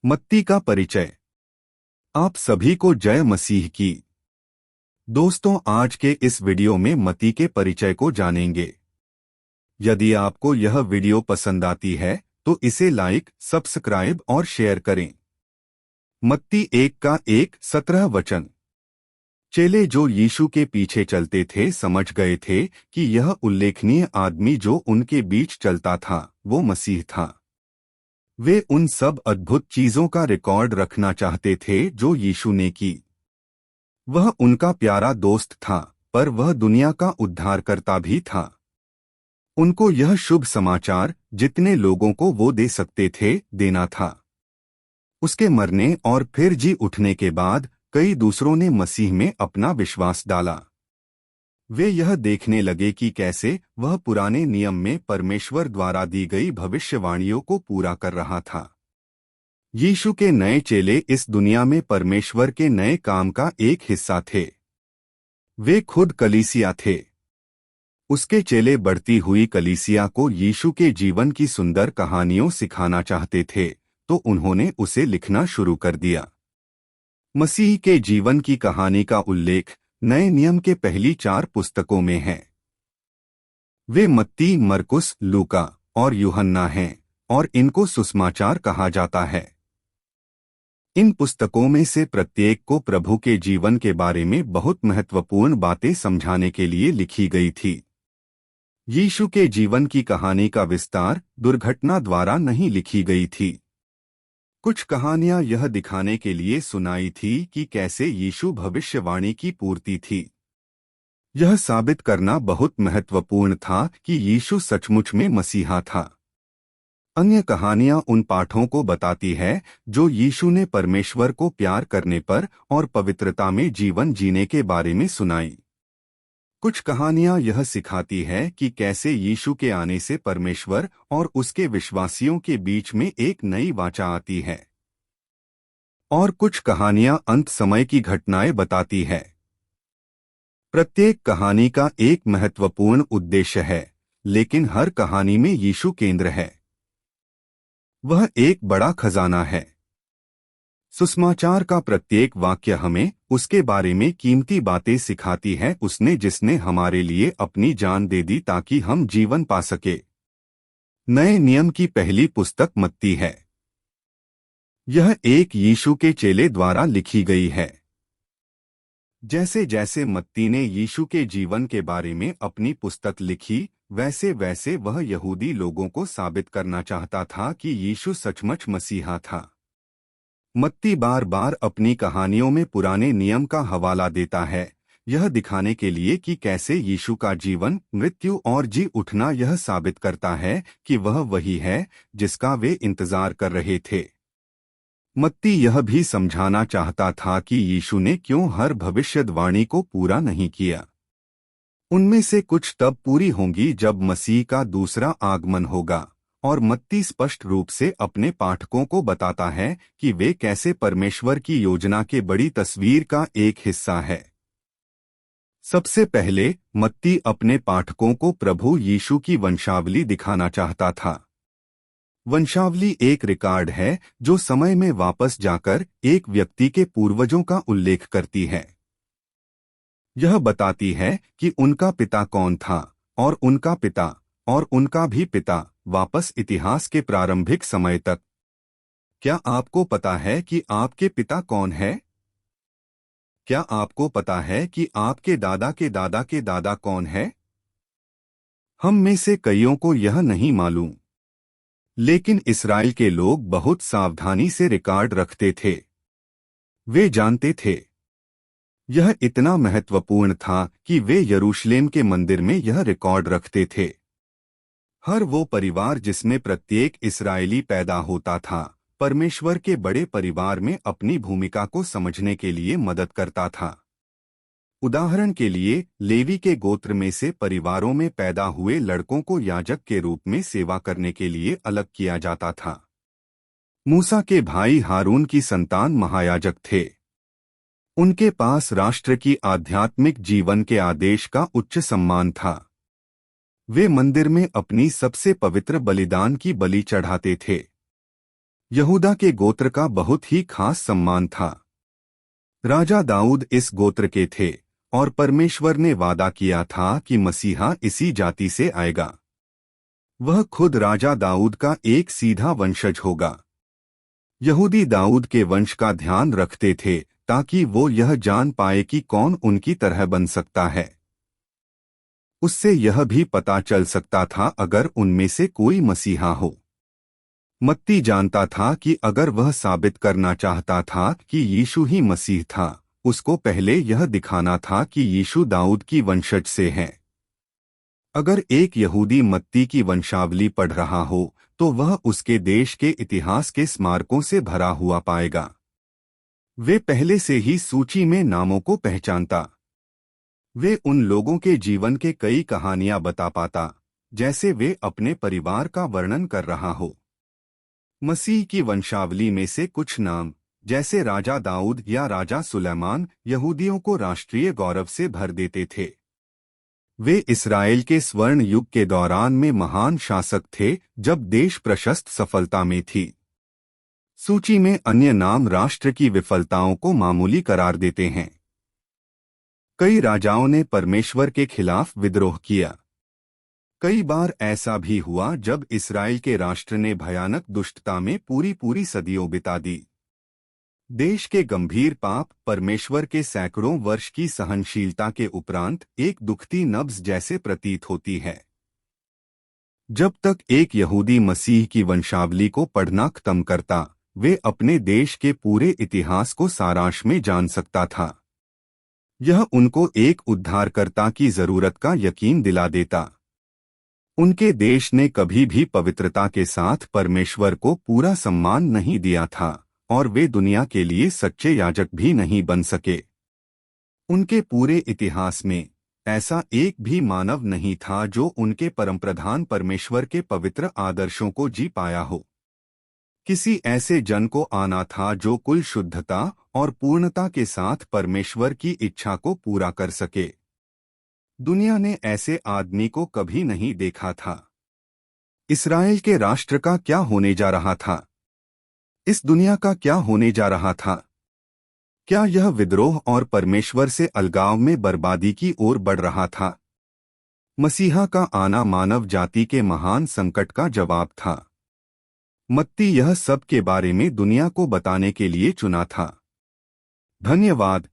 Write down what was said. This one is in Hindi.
मत्ती का परिचय। आप सभी को जय मसीह की। दोस्तों, आज के इस वीडियो में मत्ती के परिचय को जानेंगे। यदि आपको यह वीडियो पसंद आती है तो इसे लाइक, सब्सक्राइब और शेयर करें। मत्ती 1:17 वचन। चेले जो यीशु के पीछे चलते थे समझ गए थे कि यह उल्लेखनीय आदमी जो उनके बीच चलता था वो मसीह था। वे उन सब अद्भुत चीजों का रिकॉर्ड रखना चाहते थे जो यीशु ने की। वह उनका प्यारा दोस्त था, पर वह दुनिया का उद्धारकर्ता भी था। उनको यह शुभ समाचार जितने लोगों को वो दे सकते थे देना था। उसके मरने और फिर जी उठने के बाद कई दूसरों ने मसीह में अपना विश्वास डाला। वे यह देखने लगे कि कैसे वह पुराने नियम में परमेश्वर द्वारा दी गई भविष्यवाणियों को पूरा कर रहा था। यीशु के नए चेले इस दुनिया में परमेश्वर के नए काम का एक हिस्सा थे। वे खुद कलीसिया थे। उसके चेले बढ़ती हुई कलीसिया को यीशु के जीवन की सुंदर कहानियों सिखाना चाहते थे, तो उन्होंने उसे लिखना शुरू कर दिया। मसीह के जीवन की कहानी का उल्लेख नए नियम के पहली 4 पुस्तकों में है। वे मत्ती, मरकुस, लूका और यूहन्ना हैं और इनको सुसमाचार कहा जाता है। इन पुस्तकों में से प्रत्येक को प्रभु के जीवन के बारे में बहुत महत्वपूर्ण बातें समझाने के लिए लिखी गई थी। यीशु के जीवन की कहानी का विस्तार दुर्घटना द्वारा नहीं लिखी गई थी। कुछ कहानियां यह दिखाने के लिए सुनाई थी कि कैसे यीशु भविष्यवाणी की पूर्ति थी। यह साबित करना बहुत महत्वपूर्ण था कि यीशु सचमुच में मसीहा था। अन्य कहानियां उन पाठों को बताती है जो यीशु ने परमेश्वर को प्यार करने पर और पवित्रता में जीवन जीने के बारे में सुनाई। कुछ कहानियां यह सिखाती है कि कैसे यीशु के आने से परमेश्वर और उसके विश्वासियों के बीच में एक नई वाचा आती है। और कुछ कहानियां अंत समय की घटनाएं बताती है। प्रत्येक कहानी का एक महत्वपूर्ण उद्देश्य है, लेकिन हर कहानी में यीशु केंद्र है। वह एक बड़ा खजाना है। सुसमाचार का प्रत्येक वाक्य हमें उसके बारे में कीमती बातें सिखाती है, उसने जिसने हमारे लिए अपनी जान दे दी ताकि हम जीवन पा सके। नए नियम की पहली पुस्तक मत्ती है। यह एक यीशु के चेले द्वारा लिखी गई है। जैसे जैसे मत्ती ने यीशु के जीवन के बारे में अपनी पुस्तक लिखी, वैसे वैसे वह यहूदी लोगों को साबित करना चाहता था कि यीशु सचमुच मसीहा था। मत्ती बार बार अपनी कहानियों में पुराने नियम का हवाला देता है, यह दिखाने के लिए कि कैसे यीशु का जीवन, मृत्यु और जी उठना यह साबित करता है कि वह वही है जिसका वे इंतजार कर रहे थे। मत्ती यह भी समझाना चाहता था कि यीशु ने क्यों हर भविष्यवाणी को पूरा नहीं किया। उनमें से कुछ तब पूरी होंगी जब मसीह का दूसरा आगमन होगा, और मत्ती स्पष्ट रूप से अपने पाठकों को बताता है कि वे कैसे परमेश्वर की योजना के बड़ी तस्वीर का एक हिस्सा है। सबसे पहले मत्ती अपने पाठकों को प्रभु यीशु की वंशावली दिखाना चाहता था। वंशावली एक रिकॉर्ड है जो समय में वापस जाकर एक व्यक्ति के पूर्वजों का उल्लेख करती है। यह बताती है कि उनका पिता कौन था, और उनका पिता, और उनका भी पिता, वापस इतिहास के प्रारंभिक समय तक। क्या आपको पता है कि आपके पिता कौन है? क्या आपको पता है कि आपके दादा के दादा के दादा कौन है? हम में से कईयों को यह नहीं मालूम। लेकिन इस्राएल के लोग बहुत सावधानी से रिकॉर्ड रखते थे। वे जानते थे। यह इतना महत्वपूर्ण था कि वे यरूशलेम के मंदिर में यह रिकॉर्ड रखते थे। हर वो परिवार जिसमें प्रत्येक इस्राएली पैदा होता था, परमेश्वर के बड़े परिवार में अपनी भूमिका को समझने के लिए मदद करता था। उदाहरण के लिए, लेवी के गोत्र में से परिवारों में पैदा हुए लड़कों को याजक के रूप में सेवा करने के लिए अलग किया जाता था। मूसा के भाई हारून की संतान महायाजक थे। उनके पास राष्ट्र की आध्यात्मिक जीवन के आदेश का उच्च सम्मान था। वे मंदिर में अपनी सबसे पवित्र बलिदान की बलि चढ़ाते थे। यहूदा के गोत्र का बहुत ही खास सम्मान था। राजा दाऊद इस गोत्र के थे और परमेश्वर ने वादा किया था कि मसीहा इसी जाति से आएगा। वह खुद राजा दाऊद का एक सीधा वंशज होगा। यहूदी दाऊद के वंश का ध्यान रखते थे ताकि वो यह जान पाए कि कौन उनकी तरह बन सकता है। उससे यह भी पता चल सकता था अगर उनमें से कोई मसीहा हो। मत्ती जानता था कि अगर वह साबित करना चाहता था कि यीशु ही मसीह था, उसको पहले यह दिखाना था कि यीशु दाऊद की वंशज से है। अगर एक यहूदी मत्ती की वंशावली पढ़ रहा हो तो वह उसके देश के इतिहास के स्मारकों से भरा हुआ पाएगा। वे पहले से ही सूची में नामों को पहचानता। वे उन लोगों के जीवन के कई कहानियां बता पाता, जैसे वे अपने परिवार का वर्णन कर रहा हो। मसीह की वंशावली में से कुछ नाम, जैसे राजा दाऊद या राजा सुलेमान, यहूदियों को राष्ट्रीय गौरव से भर देते थे। वे इस्राएल के स्वर्ण युग के दौरान में महान शासक थे जब देश प्रशस्त सफलता में थी। सूची में अन्य नाम राष्ट्र की विफलताओं को मामूली करार देते हैं। कई राजाओं ने परमेश्वर के खिलाफ विद्रोह किया। कई बार ऐसा भी हुआ जब इस्राएल के राष्ट्र ने भयानक दुष्टता में पूरी सदियों बिता दी। देश के गंभीर पाप परमेश्वर के सैकड़ों वर्ष की सहनशीलता के उपरांत एक दुखती नब्ज जैसे प्रतीत होती है। जब तक एक यहूदी मसीह की वंशावली को पढ़ना खत्म करता, वे अपने देश के पूरे इतिहास को सारांश में जान सकता था। यह उनको एक उद्धारकर्ता की जरूरत का यकीन दिला देता। उनके देश ने कभी भी पवित्रता के साथ परमेश्वर को पूरा सम्मान नहीं दिया था और वे दुनिया के लिए सच्चे याजक भी नहीं बन सके। उनके पूरे इतिहास में ऐसा एक भी मानव नहीं था जो उनके परमप्रधान परमेश्वर के पवित्र आदर्शों को जी पाया हो। किसी ऐसे जन को आना था जो कुल शुद्धता और पूर्णता के साथ परमेश्वर की इच्छा को पूरा कर सके। दुनिया ने ऐसे आदमी को कभी नहीं देखा था। इस्राएल के राष्ट्र का क्या होने जा रहा था? इस दुनिया का क्या होने जा रहा था? क्या यह विद्रोह और परमेश्वर से अलगाव में बर्बादी की ओर बढ़ रहा था? मसीहा का आना मानव जाति के महान संकट का जवाब था। मत्ती यह सब के बारे में दुनिया को बताने के लिए चुना था। धन्यवाद।